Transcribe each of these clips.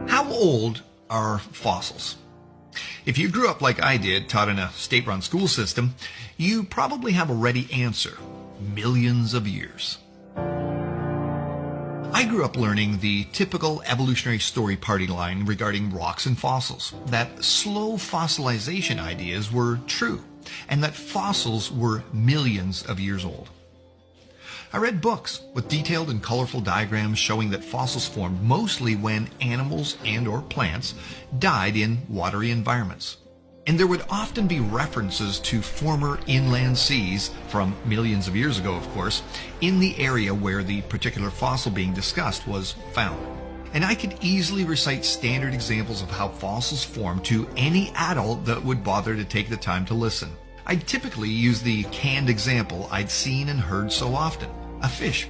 How old are fossils? If you grew up like I did, taught in a state-run school system, you probably have a ready answer. Millions of years. I grew up learning the typical evolutionary story party line regarding rocks and fossils, that slow fossilization ideas were true, and that fossils were millions of years old. I read books with detailed and colorful diagrams showing that fossils formed mostly when animals and or plants died in watery environments. And there would often be references to former inland seas, from millions of years ago of course, in the area where the particular fossil being discussed was found. And I could easily recite standard examples of how fossils formed to any adult that would bother to take the time to listen. I'd typically use the canned example I'd seen and heard so often, a fish.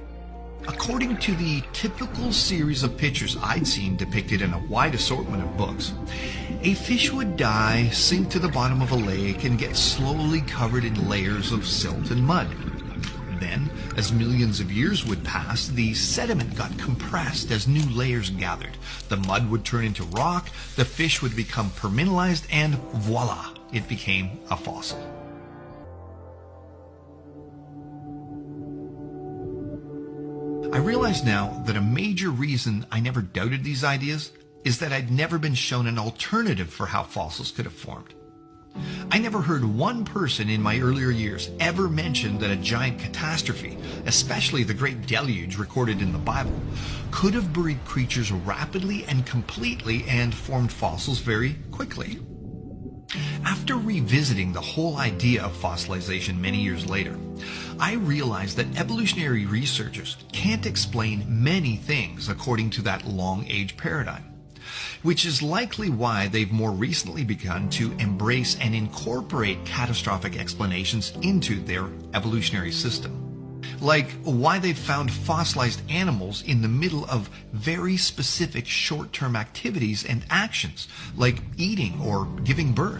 According to the typical series of pictures I'd seen depicted in a wide assortment of books, a fish would die, sink to the bottom of a lake, and get slowly covered in layers of silt and mud. Then, as millions of years would pass, the sediment got compressed as new layers gathered. The mud would turn into rock, the fish would become permineralized, and voila, it became a fossil. I realize now that a major reason I never doubted these ideas is that I'd never been shown an alternative for how fossils could have formed. I never heard one person in my earlier years ever mention that a giant catastrophe, especially the Great Deluge recorded in the Bible, could have buried creatures rapidly and completely and formed fossils very quickly. After revisiting the whole idea of fossilization many years later, I realized that evolutionary researchers can't explain many things according to that long age paradigm, which is likely why they've more recently begun to embrace and incorporate catastrophic explanations into their evolutionary system. Like why they've found fossilized animals in the middle of very specific short-term activities and actions, like eating or giving birth.